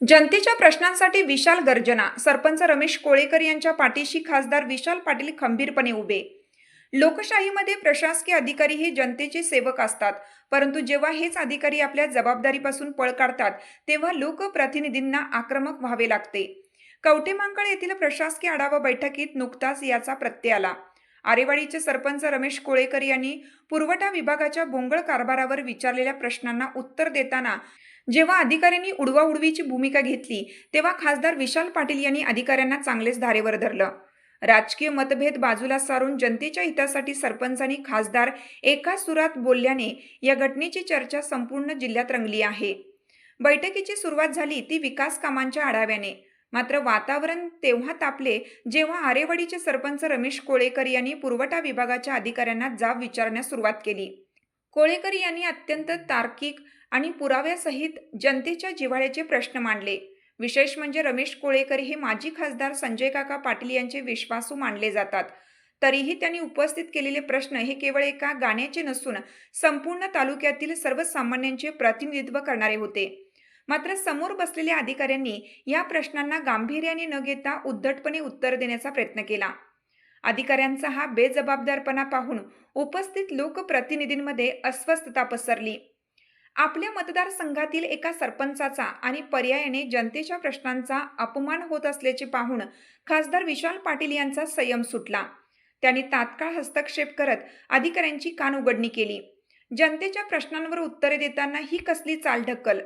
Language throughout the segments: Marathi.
जनतेच्या प्रश्नांसाठी विशाल गर्जना. सरपंच रमेश कोळेकर यांच्या पाठीशी खासदार विशाल पाटील खंबीरपणे उभे. लोकशाहीमध्ये प्रशासकीय अधिकारी हे जनतेचे सेवक असतात, परंतु जेव्हा हेच अधिकारी आपल्या जबाबदारीपासून पळ काढतात तेव्हा लोकप्रतिनिधींना आक्रमक व्हावे लागते. कवठेमहांकाळ येथील प्रशासकीय आढावा बैठकीत नुकताच याचा प्रत्यय आला. आरेवाडीचे सरपंच रमेश कोळेकर यांनी पुरवठा विभागाच्या भोंगळ कारभारावर विचारलेल्या प्रश्नांना उत्तर देताना जेव्हा अधिकाऱ्यांनी उडवाउडवीची भूमिका घेतली तेव्हा खासदार विशाल पाटील यांनी अधिकाऱ्यांना चांगलेच धारेवर धरलं. राजकीय मतभेद बाजूला सारून जनतेच्या हितासाठी सरपंचांनी खासदार एका सुरात बोलल्याने या घटनेची चर्चा संपूर्ण जिल्ह्यात रंगली आहे. बैठकीची सुरुवात झाली ती विकास कामांच्या आढाव्याने. मात्र वातावरण तेव्हा तापले जेव्हा आरेवाडीचे सरपंच रमेश कोळेकर यांनी पुरवठा विभागाच्या अधिकाऱ्यांना जाब विचारण्यास सुरुवात केली. कोळेकर यांनी अत्यंत तार्किक आणि पुराव्यासहित जनतेच्या जिव्हाळ्याचे प्रश्न मांडले. विशेष म्हणजे रमेश कोळेकर हे माजी खासदार संजय काका पाटील यांचे विश्वासू मानले जातात. तरीही त्यांनी उपस्थित केलेले प्रश्न हे केवळ एका गाण्याचे नसून संपूर्ण तालुक्यातील सर्वसामान्यांचे प्रतिनिधित्व करणारे होते. मात्र समोर बसलेल्या अधिकाऱ्यांनी या प्रश्नांना गांभीर्याने न घेता उद्धटपणे उत्तर देण्याचा प्रयत्न केला. अधिकाऱ्यांचा हा बेजबाबदारपणा पाहून उपस्थित लोकप्रतिनिधींमध्ये अस्वस्थता पसरली. आपल्या मतदारसंघातील एका सरपंचाचा आणि पर्यायाने जनतेच्या प्रश्नांचा अपमान होत असल्याचे पाहून खासदार विशाल पाटील यांचा संयम सुटला. त्यांनी तात्काळ हस्तक्षेप करत अधिकाऱ्यांची कानउघडणी केली. जनतेच्या प्रश्नांवर उत्तरे देताना ही कसली चालढकल?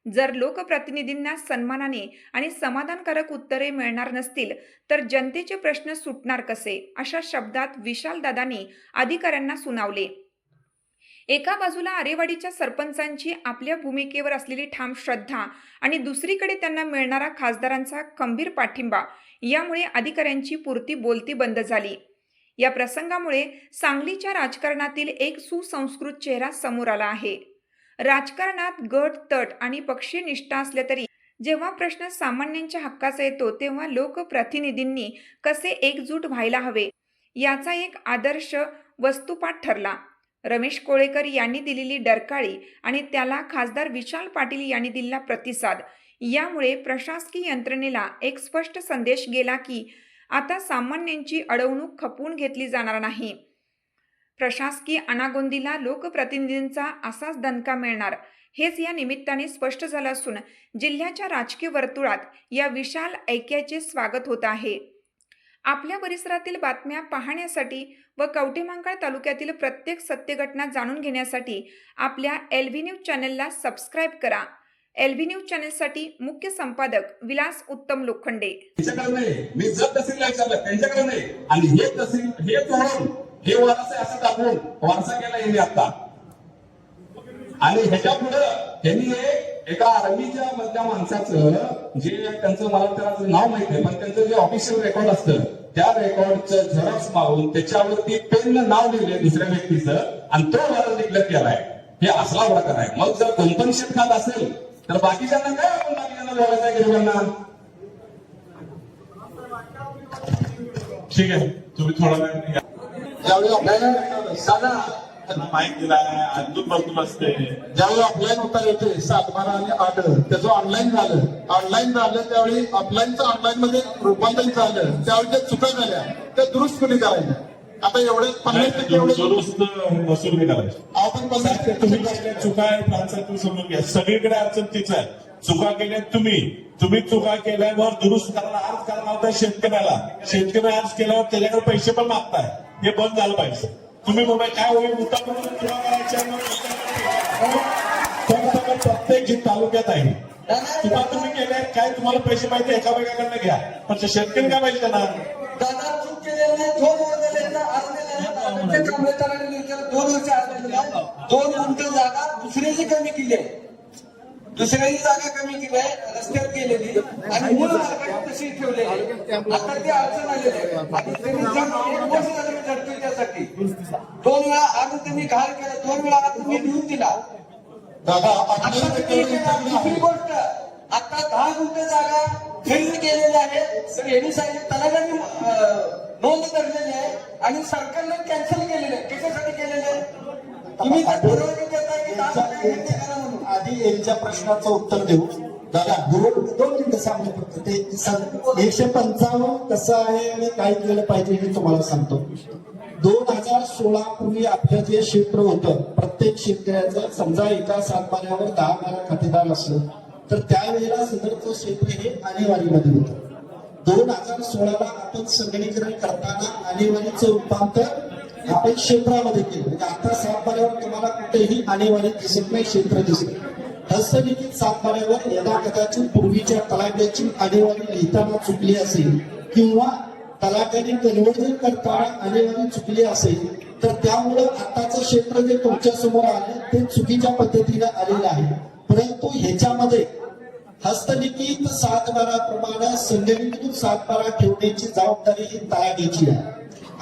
जर लोकप्रतिनिधींना सन्मानाने आणि समाधानकारक उत्तरे मिळणार नसतील तर जनतेचे प्रश्न सुटणार कसे? अशा शब्दात विशालदादांनी अधिकाऱ्यांना सुनावले. एका बाजूला आरेवाडीच्या सरपंचांची आपल्या भूमिकेवर असलेली ठाम श्रद्धा आणि दुसरीकडे त्यांना मिळणारा खासदारांचा खंबीर पाठिंबा, यामुळे अधिकाऱ्यांची पुरती बोलती बंद झाली. या प्रसंगामुळे सांगलीच्या राजकारणातील एक सुसंस्कृत चेहरा समोर आला आहे. राजकारणात गट तट आणि पक्षीय निष्ठा असल्या तरी जेव्हा प्रश्न सामान्यांच्या हक्काचा येतो तेव्हा लोकप्रतिनिधींनी कसे एकजूट व्हायला हवे याचा एक आदर्श वस्तुपाठ ठरला. रमेश कोळेकर यांनी दिलेली डरकाळी आणि त्याला खासदार विशाल पाटील यांनी दिलेला प्रतिसाद, यामुळे प्रशासकीय यंत्रणेला एक स्पष्ट संदेश गेला की आता सामान्यांची अडवणूक खपवून घेतली जाणार नाही. प्रशासकीय अनागोंदीला लोकप्रतिनिधींचा असाच दणका मिळणार हेच या निमित्ताने स्पष्ट झालं असून जिल्ह्याच्या राजकीय वर्तुळात या विशाल ऐक्याचे स्वागत होत आहे. आपल्या परिसरातील बातम्या पाहण्यासाठी व कवठेमहांकाळ तालुक्यातील प्रत्येक सत्य घटना जाणून घेण्यासाठी आपल्या LV न्यूज चॅनलला सबस्क्राईब करा. LV न्यूज चॅनलसाठी मुख्य संपादक विलास उत्तम लोखंडे. मी जर तहसीलला विचारलं त्यांच्याकडे नाही आणि हे तहसील हे धोरण हे वारसा असं दाखवून वारसा केला यांनी आता. आणि ह्याच्या पुढे त्यांनी एका आर्मीच्या मधल्या माणसाचं जे त्यांचं मला त्याला नाव माहित आहे पण त्यांचं जे ऑफिशियल रेकॉर्ड असतं त्या रेकॉर्डचं झेरॉक्स मारून त्याच्यावरती पेन नाव लिहिले दुसऱ्या व्यक्तीचं आणि तो वारस डिक्लेअर केलाय. हे असला प्रकार आहे. मग जर कंपनीशीट खात असेल तर बाकीच्यांना काय आपण बाकीच्यांना बोलायचं आहे गरिबांना? ठीक आहे, तुम्ही थोडा वेळ ज्यावेळी आपल्याला साधा माहिती दिलाय अजून भरपूर असते. ज्यावेळी ऑफलाईन होता येते 7, 12 आणि 8 त्याचं ऑनलाईन झालं त्यावेळी ऑफलाईनचं ऑनलाईन मध्ये रूपांतरण झालं त्यावेळी त्या चुका झाल्या त्या दुरुस्त कोणी करायच्या. आता एवढे 50% एवढे दुरुस्त वसूल नाही करायचे. आपण 50% तुम्ही केल्या चुका आहे ट्रान्सफर समजून घ्या. सगळीकडे अडचण तीच आहे. चुका केल्या तुम्ही चुका केल्यावर दुरुस्त करायला अर्ज करायला होता शेतकऱ्याला. शेतकरी अर्ज केल्यावर त्याच्याकडे पैसे पण मागताय. हे बंद झालं पाहिजे. तुम्ही मुंबई काय होईल मुद्दा करून चुका करायच्या प्रत्येक जी तालुक्यात आहे चुका तुम्ही केल्या काय तुम्हाला पैसे पाहिजे एकामेकाकडनं घ्या पण शेतकरी काय पाहिजे त्यांना? दादा चूक केलेले 2 वर्षाचा अर्ज दिला 2 वर्ष अर्ज दिला 2 गुंठ जागा दुसऱ्याची कमी केली आहे. दुसऱ्याची जागा कमी केली आहे रस्त्यावर केलेली आणि मूळ मार्गाने तशी ठेवलेली आहे. आता ती अडचण आलेली आहे आणि त्यांनी झडते त्यासाठी 2 वेळा अर्ज तुम्ही घाल केला 2 वेळा अर्ज तुम्ही लिहून दिला. दुसरी गोष्ट आता 10 गुंठ जागा खरेदी केलेल्या आहेत तर यांनी सांगितलं तलाट्याने नोंद धरलेली आहे आणि सरकारने कॅन्सल केलेले आहे. कशासाठी केलेले आहे? तुम्ही परवानगी देता की 10 गुंठे करा म्हणून. आधी यांच्या प्रश्नाचं उत्तर देऊ. दादा दोन मिनिटं सांगतो फक्त ते 155 कसं आहे आणि काय केलं पाहिजे हे तुम्हाला सांगतो. 2016 पूर्वी आपलं जे क्षेत्र होतं, प्रत्येक शेतकऱ्याचं समजा एका सातबाऱ्यावर 10-12 खातेदार असलं तर त्यावेळेला सदरचं क्षेत्र हे आणेवारीमध्ये होतं. 2016ला आपण संगणकीकरण करताना आणेवारीचं रूपांतर आपण क्षेत्रामध्ये केलं. म्हणजे आता सातबाऱ्यावर तुम्हाला कुठेही आणेवारी दिसत नाही, क्षेत्र दिसत. हस्तलिखित सातबाऱ्यावर यदा कदाचित पूर्वीच्या तलाट्याची आणेवारी लिहिताना चुकली असेल किंवा तलाट्याने कन्व्हर्जन करताना आणेवारी चुकली असेल तर त्यामुळं आताचं क्षेत्र जे तुमच्या समोर आलं ते चुकीच्या पद्धतीने आलेलं आहे. परंतु ह्याच्यामध्ये हस्तलिखित सातबाराप्रमाणे संगणकीकृत सातबारा ठेवण्याची जबाबदारी ही तलाट्याची आहे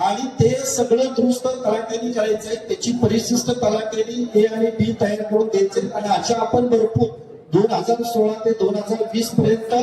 आणि ते सगळं दुरुस्त तलाट्याने करायचंय. त्याची परिशिष्ट तलाट्याने ए आणि बी तयार करून द्यायचे आणि अशा आपण भरपूर 2016 ते 2020 पर्यंत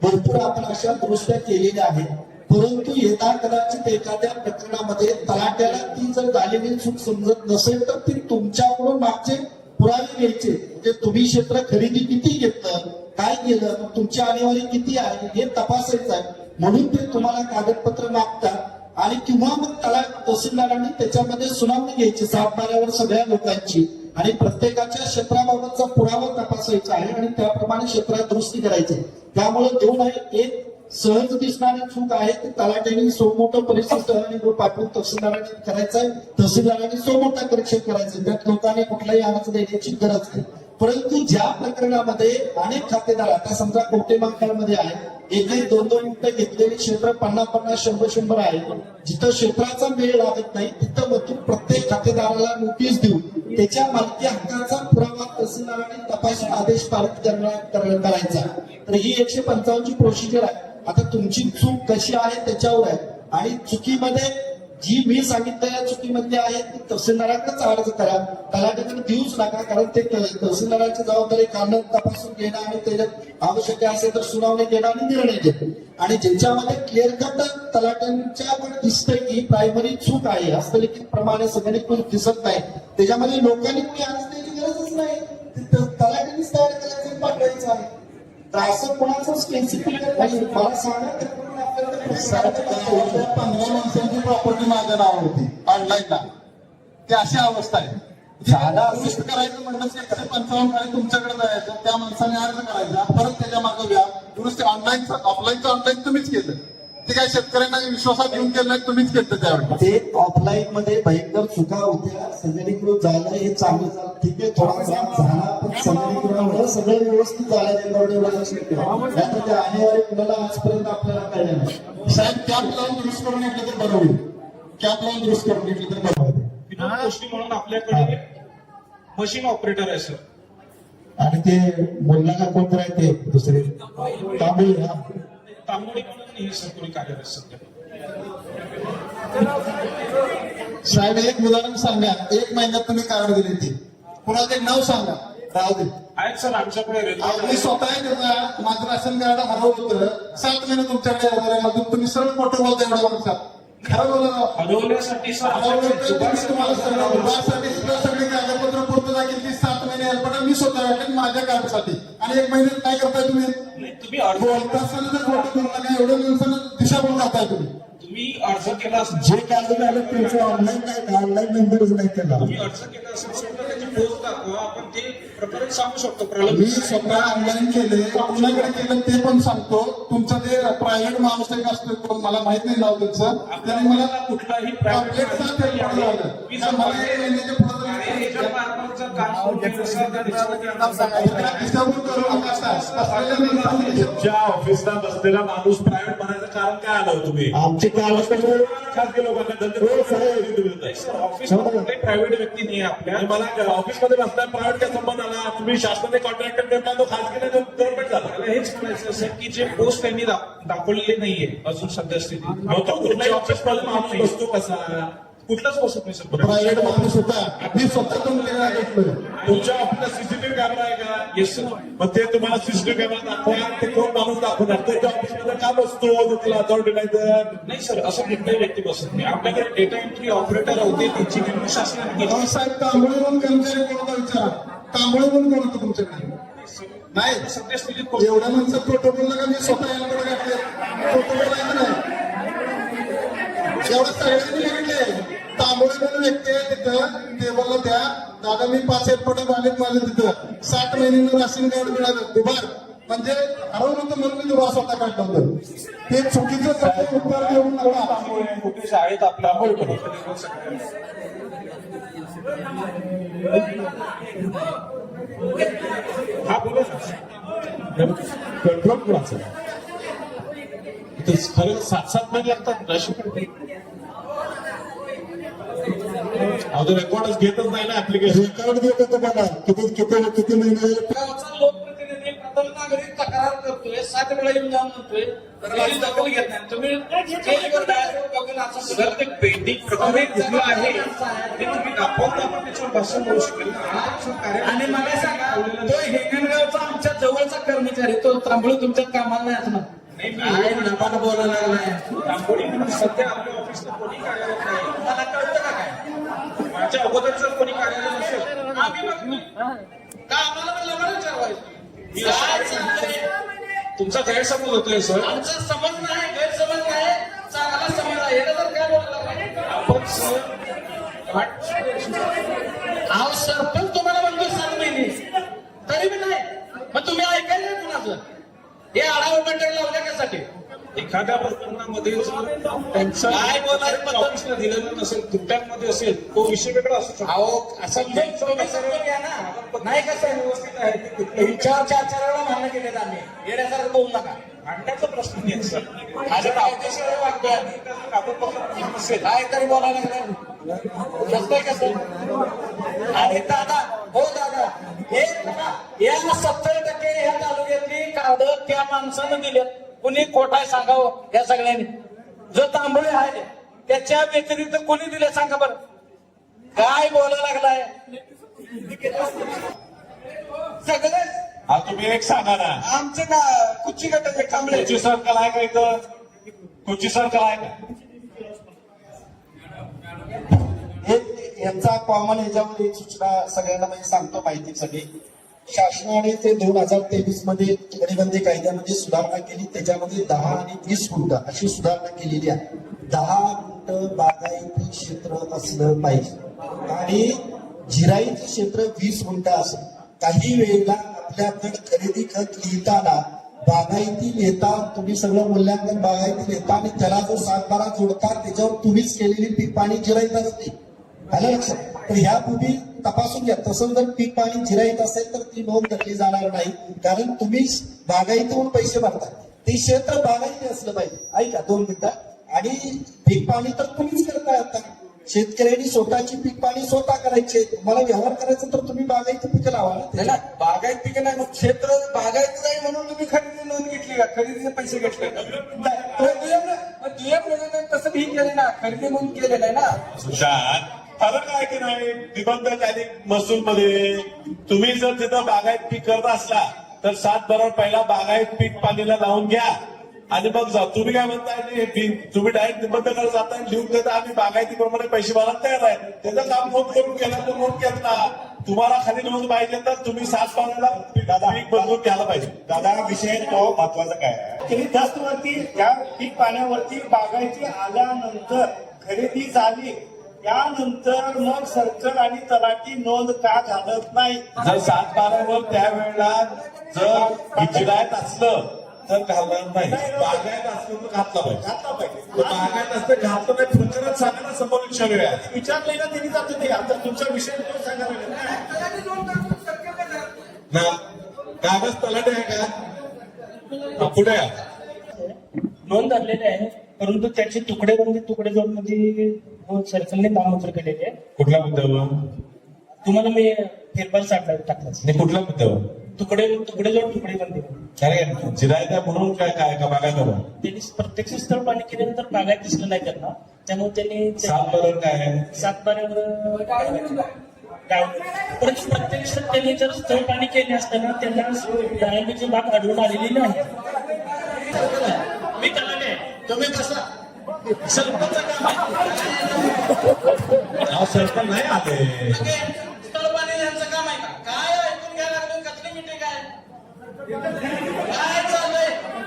भरपूर आपण अशा दुरुस्त्या केलेल्या आहेत. परंतु यदा कदाचित एखाद्या प्रकरणामध्ये तलाट्याला ती जर झालेली चूक समजत नसेल तर ती तुमच्याकडून मागचे पुरावे घ्यायचे. म्हणजे तुम्ही क्षेत्र खरेदी किती घेतलं, काय केलं, तुमची आणेवारी किती आहे हे तपासायचं आहे. म्हणून ते तुम्हाला कागदपत्र मागतात आणि किंवा मग त्याला तहसीलदारांनी त्याच्यामध्ये सुनावणी घ्यायची सातबाऱ्यावर सगळ्या लोकांची आणि प्रत्येकाच्या क्षेत्राबाबतचा पुरावा तपासायचा आहे आणि त्याप्रमाणे क्षेत्रात दुरुस्ती करायची. त्यामुळे दोन आहे. एक सहज दिसणारी चूक आहे ती तलाट्याने सोमोटं परिशिष्ट आणि पाठवून तहसीलदारांनी करायचं आहे. तहसीलदारांनी सोमोटं परीक्षण करायचं. त्यात लोकांनी कुठलाही अर्ज देण्याची गरज नाही. परंतु ज्या प्रकरणामध्ये अनेक खातेदार आता समजा कोटे मध्ये आहे, एक 2-2 मिनिटं घेतलेली क्षेत्र 50-50, 100-100 आहे. जिथं क्षेत्राचा मेळ लागत नाही तिथं मग प्रत्येक खातेदाराला नोटीस देऊन त्याच्या मालकी हक्काचा पुरावा तहसीलदाराने तपासून आदेश पारित करायचा. तर ही 155 ची प्रोसिजर आहे. आता तुमची चूक कशी आहे त्याच्यावर आहे आणि चुकीमध्ये जी मी सांगितलेल्या चुकीमध्ये आहे ती तहसीलदाराकडेच अर्ज करा, तलाट्याकडे देऊच नका. कारण ते तहसीलदाराची जबाबदारी काढणं, तपासून घेणं आणि त्याच्यात आवश्यक असेल तर सुनावणी घेणं आणि निर्णय घेणं. आणि ज्याच्यामध्ये क्लिअर कट तलाट्यांच्या पण दिसतंय की प्रायमरी चूक आहे, हस्तलिखित प्रमाणे संगणकीकृत दिसत नाही, त्याच्यामध्ये लोकांनी कोणी अर्ज द्यायची गरजच नाही. तलाट्यांनीच तयार करायचं पाठवायचं आहे. तर असं कोणाचं स्पेसिफिक मला सांगा 15 माणसांची प्रॉपर्टी माझ्या नावावरती ऑनलाईनला. ती अशी अवस्था आहे. झाला दुरुस्त करायचं म्हणलं 155 खाली तुमच्याकडे जायचं, त्या माणसाने अर्ज करायचा, परत त्याच्या मागे व्या दुरुस्ती ऑनलाईनचं ऑफलाईन तुम्हीच केलं. ते काय शेतकऱ्यांना विश्वासात घेऊन केलं नाही, तुम्हीच केलं त्यावेळी. ते ऑफलाईन मध्ये भयंकर चुका होत्या. संगणकीकृत झालं हे चांगलं झालं, ठीक आहे, थोडा त्रास झाला पण संगणकीकरणामुळे सगळं व्यवस्थित झालं. त्या आणेवारी कुणाला आजपर्यंत आपल्याला कळलं नाही. साहेब कॅम्प लावून दुरुस्त करून घेतलं तर बरं होईल. कॅम्प लावून दुरुस्त करून घेतलं तर बरं होईल. विनोद गोष्टी म्हणून आपल्याकडे मशीन ऑपरेटर आहे सर. आणि ते बोलणारा कोण राहते दुसरे तांबोळी. तांबोळी म्हणून हे सर कोणी कार्यरत सध्या. साहेब एक उदाहरण सांगा, 1 महिन्यात तुम्ही कार्ड दिली ती कुणाला एक नाव सांगा, राहू दे. आहेत सर आमच्याकडे मी स्वतः माझं राशन कार्ड हरवलं होतं, 7 महिने तुमच्याकडे हरवल्यामधून तुम्ही सरळ मोठं बोलता एवढ्या वर्षात. खरं बोला हरवण्यासाठी सर तुम्हाला सगळी कागदपत्र पूर्तता केली 7 महिने हेल्पटा मी स्वतः माझ्या कार्डसाठी आणि 1 महिन्यात काय करताय तुम्ही? तुम्ही अर्ज बोलता असताना जर खोटं बोलला नाही, एवढ्या दिवसानं दिशाभूल करताय तुम्ही. तुम्ही अर्ज केला असेल, जे कार्ड झालं त्यांचं ऑनलाईन नाही, ऑनलाईन नंबरच नाही त्याला. तुम्ही अर्ज केला असेल सर तर त्याची पोस्ट दाखवा, आपण ते प्रकरण सांगू शकतो. मी प्रलंबित स्वतः ऑनलाईन केले, कुणाकडे केलं ते पण सांगतो. तुमचं ते प्रायव्हेट माणूस एक असतो कोण मला माहित नाही नाव त्यांचं, त्याने मला कुठलाही complete साथ help केलं होतं. मला 1 महिन्याच्या पुढे तुमच्या ऑफिसला बसलेला माणूस प्रायव्हेट बनायचं कारण काय आलं तुम्ही? आमचे कागदपत्र खासगी लोकांना ऑफिसमध्ये प्रायव्हेट व्यक्ती नाही आपल्या. मला ऑफिसमध्ये बसताय प्रायव्हेट काय संबंध आला? तुम्ही शासनाने कॉन्ट्रॅक्टर नेमला तो खासगी गव्हर्नमेंट झाला. मला हेच म्हणायचं सर की जे पोस्ट त्यांनी दाखवलेले नाहीये अजून सध्या स्थितीत. तो कुठल्याही ऑफिसमध्ये माणूस बसतो कसा? कुठलाच पोस्ट नाही सर. प्रायव्हेट माणूस होता, मी स्वतः तुमच्या तुमच्या ऑफिसला सीसीटीव्ही कॅमेरा आहे का? Yes sir. मग ते तुम्हाला सीसीटीव्ही कॅमेरा दाखवा, ते कोण माणूस दाखवणार? त्याच्या ऑफिसमध्ये का बसतो? जर त्याला अथॉरिटी नाही तर नाही सर, असं कुठलाही व्यक्ती बसत नाही. आपल्याकडे डेटा एंट्री ऑपरेटर होते, त्यांची नेमणूक शासनाने केली. साहेब तांबोळी म्हणून कर्मचारी कोण होता विचारा. तांबोळी म्हणून कोण होतं तुमच्याकडे? नाही सद्यस्थितीत एवढ्या माणसं प्रोटोकॉल का मी स्वतः याला पुढे घातले प्रोटोकॉल आहे का नाही एवढं सगळ्यांनी बघितले तांबोळी म्हणून व्यक्ती आहे तिथं टेबलला द्या दादा मी 5 एअरपोर्ट बालेत माझं तिथं 7 महिन्यांना राशन कार्ड मिळालं दुबार म्हणजे हरवलं होतं म्हणून मी दुबार स्वतः काढलं होतं ते चुकीचं सगळं उत्तर देऊन नका कुठे शाळेत आपला हा बोला कंट्रोल कुणाचं खरं 7-7 महिने लागतात रेकॉर्डच घेतच नाही ना ऍप्लिकेशन रेकॉर्ड देत होतं बघा किती महिने गावचा लोकप्रतिनिधी प्रथम नागरिक तक्रार करतोय 7 वेळा येऊन जाऊन म्हणतोय त्याची दखल घेत नाही तुम्ही स्टेजवर जायचं बघून असं सर ते पेंडिंग प्रकारे कुठलं आहे ते तुम्ही दाखवता आपण त्याच्यावर भाषण बोलू शकेल आणि मला सांगा तो हिंगणगावचा आमच्या जवळचा कर्मचारी तो तांबोळी तुमच्या कामाला नाही असणार काय नपाट बोलायला लागलाय तांबोळी म्हणून सध्या आपल्या ऑफिसला कोणी कार्यरत नाही मला कळतं का काय माझ्या अगोदर जर कोणी कार्यरत असेल आम्ही बघतो का आम्हाला पण लग्न विचारवायचं काय चाललंय तुमचा गैरसमज होतोय सर आमचा समज नाही गैरसमज नाही चांगला समज आहे याला तर काय बोलायला लागलाय आपण सर अहो सरपंच तुम्हाला म्हणतो 7 महिने तरी बी नाही मग तुम्ही ऐकायला नाही कुणाचं हे आढावा बैठक लावल्या कशासाठी एखाद्या प्रकरणामध्ये जर त्यांचा काय बोलायचं ऑफिसला दिलेलं नसेल तुमच्यामध्ये असेल तो विषय वेगळा असू शकतो अहो असं तुम्ही समजून घ्या ना नाही कसं व्यवस्थित आहे की कुठलंही 4 वेळा मान्य केलेत आम्ही येण्यासारखं बोलू नका आणण्याचा प्रश्न नाही सर माझ्या कायदेशीर वागतोय आम्ही कागदपत्र नसेल काय तरी बोलायला लागलं रस्ते कसं आणि दादा हो दादा हे बघा, या 70% ह्या तालुक्यातली कागद त्या माणसानं दिल्यात कुणी खोटाय सांगावं या सगळ्यांनी जो तांबोळे आहे त्याच्या व्यतिरिक्त कोणी दिले सांगा बरं काय बोलायला लागलाय सगळे हा तुम्ही एक सांगा ना आमचे ना कुच्ची गटाचे कांबळे कुची सर्कल आहे का इथं कुची सर्कल आहे का यांचा कॉमन ह्याच्यावर एक सूचना सगळ्यांना म्हणजे सांगतो माहितीसाठी शासनाने ते 2023 मध्ये तुकडेबंदी कायद्यामध्ये सुधारणा केली त्याच्यामध्ये 10 आणि 20 गुंठ अशी सुधारणा केलेली आहे 10 गुंठ बागायती क्षेत्र असलं पाहिजे आणि जिरायती क्षेत्र 20 गुंठ असेल काही वेळेला आपल्याकडे खरेदी खत लिहिताना बागायती लिहिता तुम्ही सगळं मूल्यांकन बागायती लिहिता आणि त्याला जो 7-12 जोडता त्याच्यावर तुम्हीच केलेली पीक पाणी जिरायत असते आलं लक्षात तर ह्या भूमी तपासून घ्या तसं जर पीक पाणी जिरायत असेल तर ती नोंद धरली जाणार नाही कारण तुम्ही बागायतीहून पैसे भरता ते क्षेत्र बागायती असलं पाहिजे ऐका 2 मिनिटं आणि पीक पाणी तर तुम्हीच करताय आता शेतकऱ्यांनी स्वतःची पीक पाणी स्वतः करायचे तुम्हाला व्यवहार करायचा तर तुम्ही बागायती पिकं लावा नाही ना बागायत पिकं नाही मग क्षेत्र बागायत नाही म्हणून तुम्ही खरेदी नोंद घेतली का खरेदीचे पैसे घेतले तसं भी केलं ना खरेदी म्हणून केलेलं आहे ना सुशांत फरक आहे की नाही निबंधक आणि महसूल मध्ये तुम्ही जर तिथं बागायत पीक करत असला तर 7 बरोबर पहिला बागायत पीक पाणीला लावून घ्या आणि मग जा तुम्ही काय म्हणताय तुम्ही डायरेक्ट निबंधकाला जाताय लिहून देता आम्ही बागायतीप्रमाणे पैसे भरायला तयार आहे त्याचं काम नोंद करून केला तर नोंद घेतला तुम्हाला खाली नोंद पाहिजे तर तुम्ही 7 पाण्याला पीक बदलून घ्यायला पाहिजे दादा विषय तो महत्वाचा काय आहे की दस्तवरती त्या पीक पाण्यावरती बागायती आल्यानंतर खरेदी झाली त्यानंतर मग सर्कल आणि तलाठी नोंद का घालत नाही जर 7 बारावर त्यावेळेला जर जिरायत असलं तर घालणार नाही बागायत असलं तर घातला पाहिजे घातला पाहिजे बागायत असतं घातलं नाही प्रकरण सांगा ना समोर विचारूया विचारलंय ना त्यांनी जातं ते आता तुमचा विषय तो सांगायला ना कागद तलाठी आहे का पुढे या. नोंद धरलेली आहे परंतु त्याची तुकडे जोड मध्ये सरकारने नामंजूर केलेली आहे कुठल्या मुद्द्यावर तुम्हाला मी फेरफार टाकला नाही कुठल्या मुद्द्यावर तुकडे जोड तुकडेबंदी काय जिरायत आहे म्हणून काय काय का बागायत त्यांनी प्रत्यक्ष स्थळ पाणी केल्यानंतर बागायत दिसलं नाही त्यांना त्यामुळे त्यांनी 7 बरोबर काय आहे 7 बाऱ्यावर परंतु प्रत्यक्ष त्यांनी जर स्थळ पाणी केले असताना त्यांना डाळिंबीची बाग आढळून आलेली नाही मी त्याला नाही तुम्ही बसा सरपंच काम सरकार नाही आले स्थळ पाणी यांचं काम आहे का काय ऐकून घ्यायला लागलं कसली मिटिंग आहे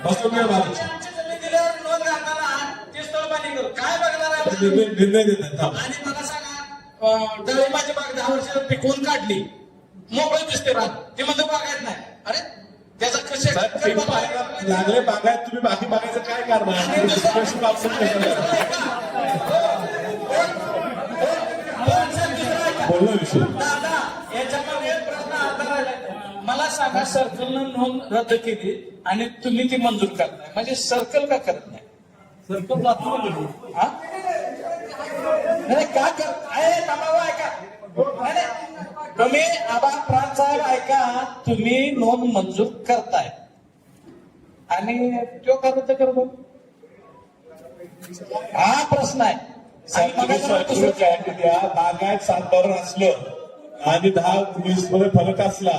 बसून घ्या बारीक. आमच्या जमीन दिल्यावर नोंद घालताना ते स्थळबांधणी करू काय बघणार आहे आपण? निर्णय देतात. आणि मला सांगा डाळिंबाची बाग 10 वर्ष पिकवून काढली मोकळी दिसते रान ते म्हणजे बागायत नाही. अरे त्याचा कसे लागले बागायत तुम्ही बाकी बागायचं काय कारण आहे? दुसऱ्याशी वापरून बोललो विषय. दादा याच्यामध्ये प्रश्न आता राहिला. मला सांगा सर्कलनं नोंद रद्द केली आणि तुम्ही ती मंजूर करताय म्हणजे सर्कल का करत नाही? सर्कल हा नाही का कर आहे थांबावं ऐका. नाही, नाही. तुम्ही आबा प्रांत साहेब ऐका तुम्ही नोंद मंजूर करताय आणि तो करत करतो हा प्रश्न आहे. आणि तुम्ही सर्क्युलर जाहीर द्या. बागायत 7 असलं आणि 10-20 मध्ये फरक असला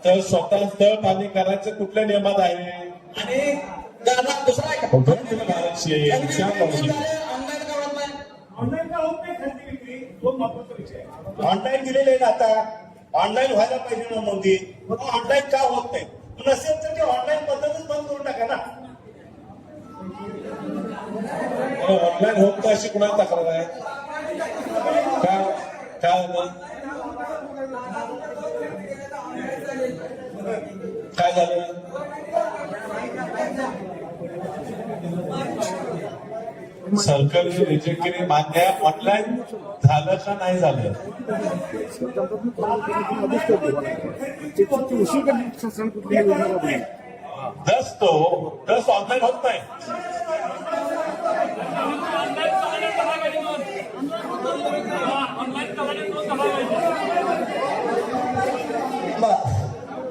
तर स्वतः स्थळ पाणी करायचं कुठल्या नियमात आहे? आणि दादा दुसरा आहे का ऑनलाईन कळत नाही. ऑनलाईन का होत नाही खरेदी विक्री तो महत्वाचा विषय आहे. ऑनलाईन दिलेले आहेत आता ऑनलाईन व्हायला पाहिजे ना नोंदी. ऑनलाईन का होत नाही? नसेल तर ते ऑनलाईन पद्धतच बंद करून टाका ना. ऑनलाईन होत नाही अशी कुणाला तक्रार आहे? काय होतं? काय झालं? सर्कल रिजेक्ट केली मान्य आहे. ऑनलाईन झालं का नाही झालं? दस ऑनलाईन होत नाही.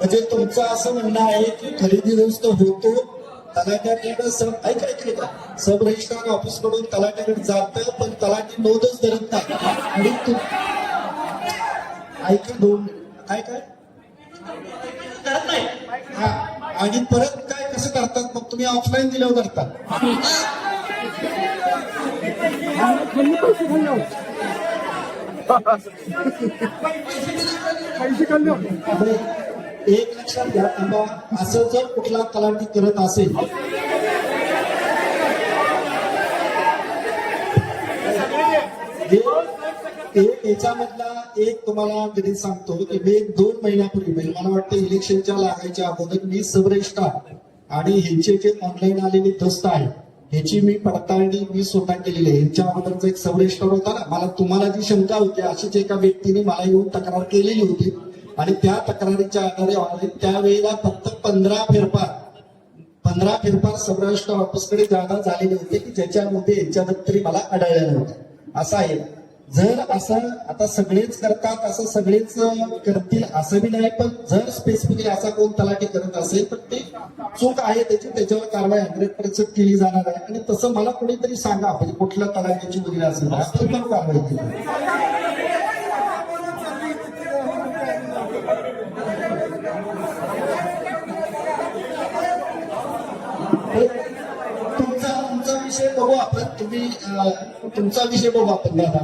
म्हणजे तुमचं असं म्हणणं आहे की खरेदी दुरुस्त होतो तलाट्याकडे ऐका सब रजिस्ट्रार ऑफिस कडून तलाट्याकडे जातं पण तलाठी नोंदच धरत नाही. आणि ऐका दोन काय करत नाही. हा आणि परत काय कसं करतात मग तुम्ही ऑफलाईन दिल्यावर करतात. एक लक्षात घ्या किंवा असं जर कुठला तलाठी करत असेल याच्यामधला एक तुम्हाला कधी सांगतो की मी 2 महिन्यापूर्वी म्हणजे मला वाटतं इलेक्शनच्या लागायच्या अगोदर मी सब रजिस्ट्रार आणि ह्यांचे जे ऑनलाईन आलेले दस्त आहे ह्याची मी पडताळणी मी स्वतः केलेली आहे. ह्यांच्या अगोदरचा एक सब रजिस्ट्रार होता ना मला तुम्हाला जी शंका होती अशीच एका व्यक्तीने मला येऊन तक्रार केलेली होती आणि त्या तक्रारीच्या आधारे ऑनलाईन त्यावेळेला फक्त 15 फेरफार सब रजिस्ट्रार ऑफिसकडे जादा झालेले होते की ज्याच्यामध्ये यांच्या दप्तरी मला आढळल्या नव्हत्या. असं आहे. जर असं आता सगळेच करतात असं सगळेच करतील असं बी नाही पण जर स्पेसिफिकली असा कोण तलाठी करत असेल तर ते चूक आहे त्याच्यावर कारवाई 100% केली जाणार आहे. आणि तसं मला कोणीतरी सांगा म्हणजे कुठल्या तलाठ्याची वगैरे असेल तर कारवाई केली. तुमचा विषय बघू आपण तुमचा विषय बघू आपण दादा.